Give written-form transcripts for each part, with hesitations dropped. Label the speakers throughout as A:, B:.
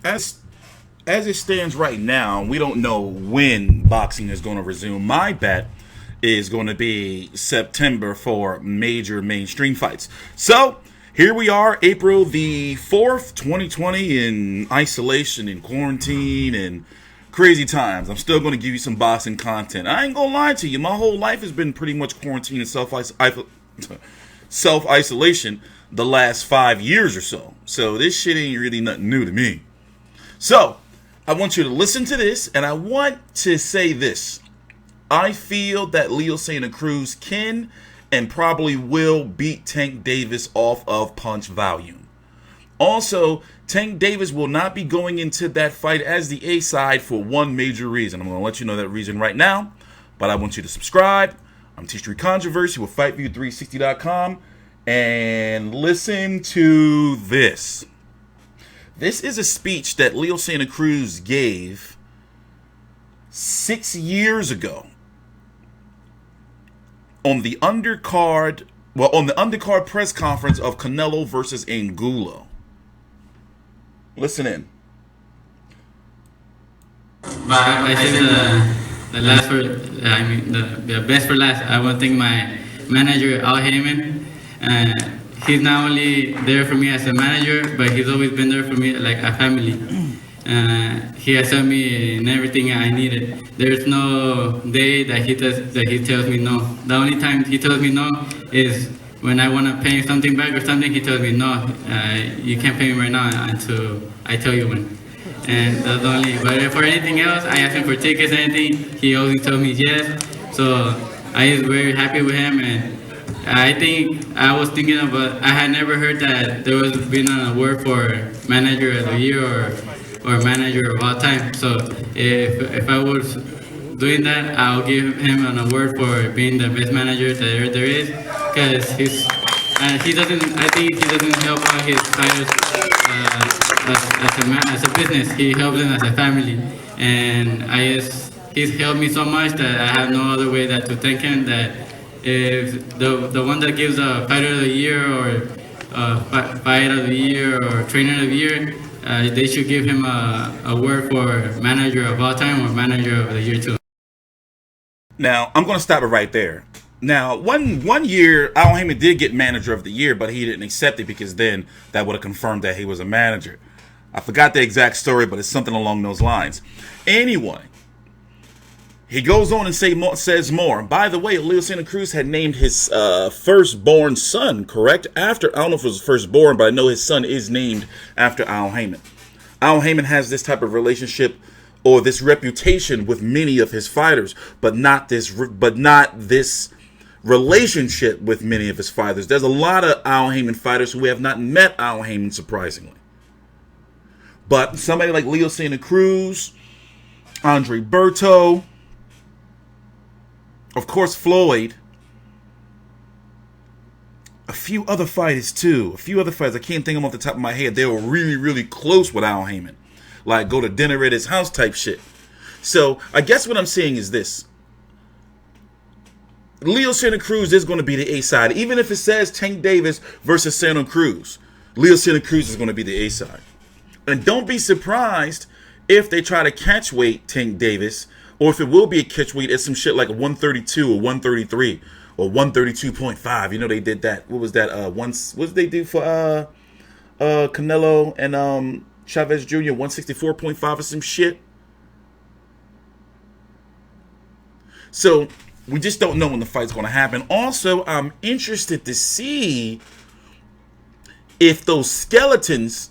A: As as it stands right now, we don't know when boxing is going to resume. My bet is going to be September for major mainstream fights. So here we are, April the 4th, 2020, in isolation, in quarantine, and crazy times. I'm still going to give you some boxing content. I ain't going to lie to you. My whole life has been pretty much quarantine and self isolation the last 5 years or so. So this shit ain't really nothing new to me. So I want you to listen to this, and I want to say this. I feel that Leo Santa Cruz can and probably will beat Tank Davis off of punch volume. Also, Tank Davis will not be going into that fight as the A side for one major reason. I'm going to let you know that reason right now, but I want you to subscribe. I'm TstreeT Controversy with FightView360.com, and listen to this. This is a speech that Leo Santa Cruz gave 6 years ago on the undercard, on the undercard press conference of Canelo versus Angulo. Listen in.
B: But I said the last for, I mean the best for last. I want to thank my manager Al Haymon. He's not only there for me as a manager, but he's always been there for me like a family. He has helped me in everything I needed. There's no day that he tells me no. The only time he tells me no is when I want to pay something back or something. He tells me no, you can't pay me right now until I tell you when. And that's the only. But for anything else, I ask him for tickets, anything. He always tells me yes. So I was very happy with him, and I think I was thinking about. I had never heard that there was been an award for manager of the year or manager of all time. So if I was doing that, I'll give him an award for being the best manager that there is, because he doesn't. I think he doesn't help out his fighters as a business. He helps them as a family, and he's helped me so much that I have no other way that to thank him. That if the one that gives a fighter of the year or fight of the year or trainer of the year, they should give him a award for manager of all time or manager of the year too.
A: Now, I'm going to stop it right there. Now, one year, Al Haymon did get manager of the year, but he didn't accept it because then that would have confirmed that he was a manager. I forgot the exact story, but it's something along those lines. Anyway, he goes on and says more. By the way, Leo Santa Cruz had named his firstborn son, correct? I don't know if it was firstborn, but I know his son is named after Al Haymon. Al Haymon has this type of relationship or this reputation with many of his fighters, but not this relationship with many of his fighters. There's a lot of Al Haymon fighters who have not met Al Haymon, surprisingly. But somebody like Leo Santa Cruz, Andre Berto, of course Floyd, a few other fighters too. I can't think of them off the top of my head. They were really, really close with Al Haymon. Like go to dinner at his house type shit. So I guess what I'm saying is this. Leo Santa Cruz is going to be the A side. Even if it says Tank Davis versus Santa Cruz, Leo Santa Cruz is going to be the A side. And don't be surprised if they try to catch weight Tank Davis, or if it will be a catch weight at some shit like a 132 or 133 or 132.5. You know they did that. What was that? What did they do for Canelo and Chavez Jr. 164.5 or some shit? So we just don't know when the fight's going to happen. Also, I'm interested to see if those skeletons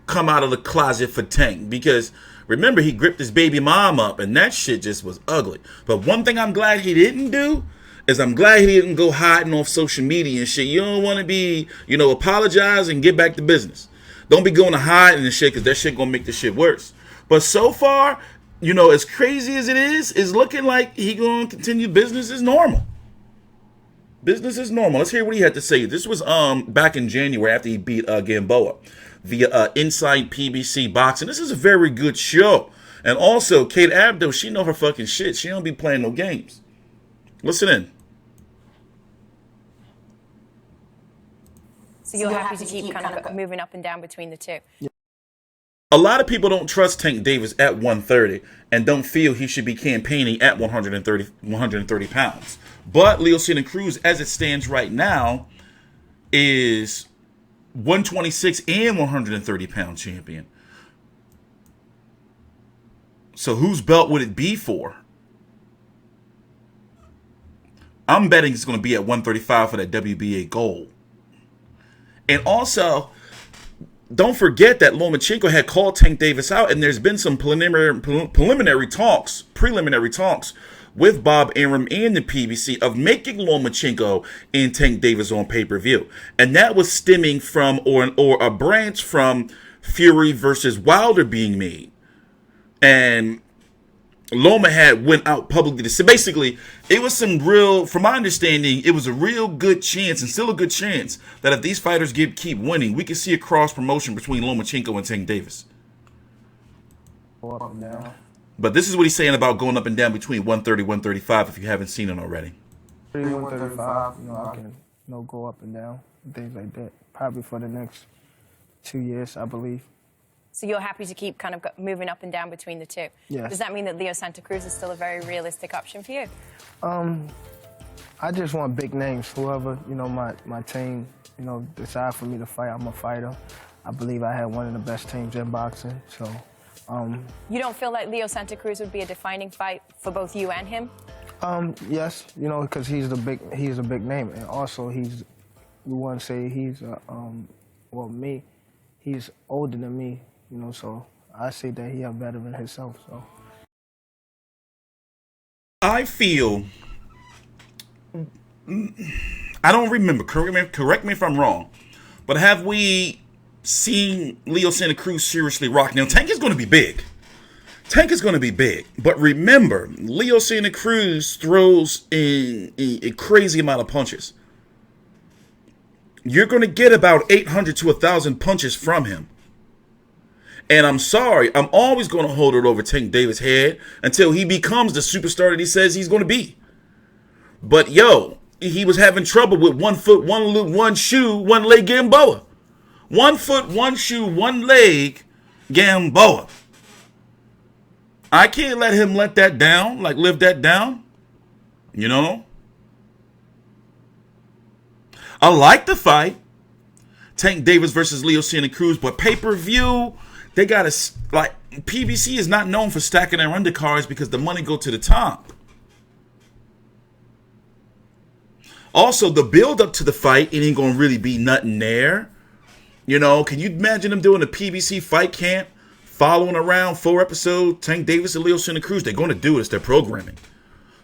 A: come out of the closet for Tank, because remember he gripped his baby mom up and that shit just was ugly. But one thing I'm glad he didn't do is I'm glad he didn't go hiding off social media and shit. You don't want to be, apologize and get back to business. Don't be going to hiding and shit, because that shit gonna make the shit worse. But so far, as crazy as it is looking like he gonna continue business as normal. Business is normal. Let's hear what he had to say. This was back in January after he beat Gamboa via Inside PBC Boxing. This is a very good show. And also, Kate Abdo, she know her fucking shit. She don't be playing no games. Listen in.
C: So you're happy to keep kind of moving up and down between the two?
A: A lot of people don't trust Tank Davis at 130 and don't feel he should be campaigning at 130 pounds. But Leo Santa Cruz, as it stands right now, is 126 and 130 pound champion. So whose belt would it be for? I'm betting it's going to be at 135 for that WBA gold. And also, don't forget that Lomachenko had called Tank Davis out, and there's been some preliminary talks with Bob Arum and the PBC of making Lomachenko and Tank Davis on pay-per-view. And that was stemming from, or a branch from, Fury versus Wilder being made. And Loma had went out publicly to say, basically, it was some real, from my understanding, it was a real good chance, and still a good chance, that if these fighters keep winning, we could see a cross-promotion between Lomachenko and Tank Davis.
C: Go up and down.
A: But this is what he's saying about going up and down between 130, 135, if you haven't seen it already.
C: 135, I can go up and down, things like that. Probably for the next 2 years, I believe.
D: So you're happy to keep kind of moving up and down between the two?
C: Yes.
D: Does that mean that Leo Santa Cruz is still a very realistic option for you?
C: I just want big names. Whoever, my team, decide for me to fight, I'm a fighter. I believe I had one of the best teams in boxing, so.
D: You don't feel like Leo Santa Cruz would be a defining fight for both you and him?
C: Yes, because he's a big name, and also we want to say he's he's older than me, so I say that he a veteran himself. So
A: I feel, I don't remember. Correct me if I'm wrong, but have we seen Leo Santa Cruz seriously rock? Now, Tank is going to be big. Tank is going to be big. But remember, Leo Santa Cruz throws a crazy amount of punches. You're going to get about 800 to 1,000 punches from him. And I'm sorry, I'm always going to hold it over Tank Davis' head until he becomes the superstar that he says he's going to be. But yo, he was having trouble with 1 foot, one shoe, one leg Gamboa. 1 foot, 1 shoe, 1 leg Gamboa. I can't let him live that down. I like the fight, Tank Davis versus Leo Santa Cruz, but pay-per-view, they got to, PBC is not known for stacking their undercards because the money go to the top. Also, the build-up to the fight, it ain't going to really be nothing there. Can you imagine them doing a PBC fight camp, following around 4 episodes, Tank Davis and Leo Santa Cruz? They're going to do it. It's their programming.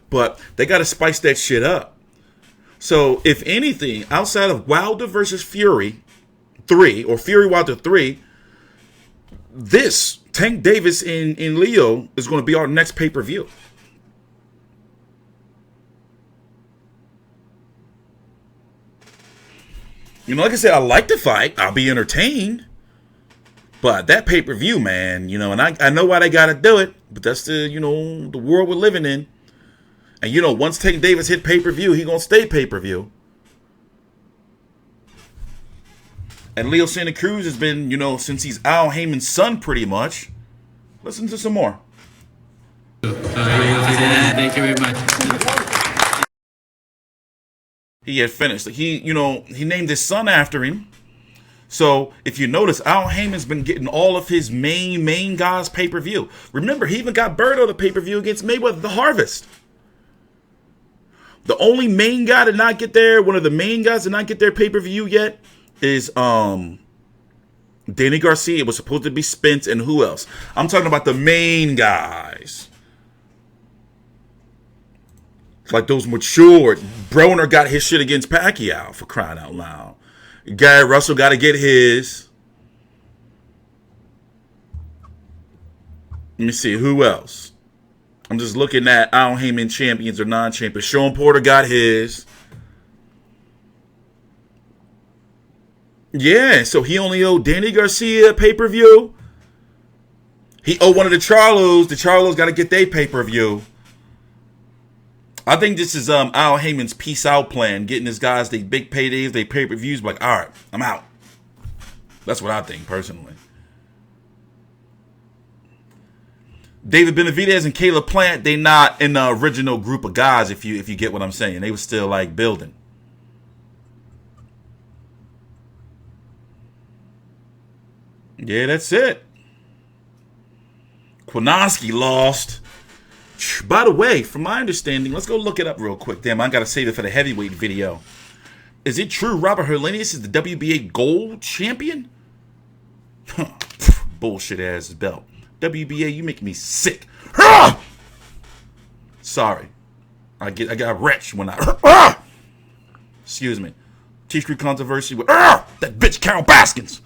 A: But they got to spice that shit up. So, if anything, outside of Wilder versus Fury 3, or Fury Wilder 3, this, Tank Davis and Leo, is going to be our next pay-per-view. Like I said, I like the fight. I'll be entertained. But that pay-per-view, man, and I know why they got to do it, but that's the world we're living in. And, once Tank Davis hit pay-per-view, he going to stay pay-per-view. And Leo Santa Cruz has been, since he's Al Haymon's son, pretty much. Listen to some more.
B: Thank you very much.
A: He had finished. He named his son after him. So, if you notice, Al Haymon's been getting all of his main guys pay-per-view. Remember, he even got Birdo the pay-per-view against Mayweather, the Harvest. The only main guy to not get there, one of the main guys to not get their pay-per-view yet, is Danny Garcia. It was supposed to be Spence, and who else? I'm talking about the main guys. Like those matured. Broner got his shit against Pacquiao, for crying out loud. Gary Russell got to get his. Let me see, who else? I'm just looking at Al Haymon champions or non-champions. Sean Porter got his. Yeah, so he only owed Danny Garcia a pay-per-view. He owed one of the Charlos. The Charlos got to get their pay-per-view. I think this is Al Haymon's peace out plan, getting his guys they big paydays, they pay-per-views, like, all right, I'm out. That's what I think, personally. David Benavidez and Caleb Plant, they not in the original group of guys, if you get what I'm saying. They were still like building. Yeah, that's it. Kwinoski lost. By the way, from my understanding, let's go look it up real quick. Damn, I gotta save it for the heavyweight video. Is it true Robert Heraldez is the WBA gold champion? Bullshit ass belt. WBA, you make me sick. Sorry. I got wretched when I excuse me. TstreeT controversy with that bitch Carol Baskins.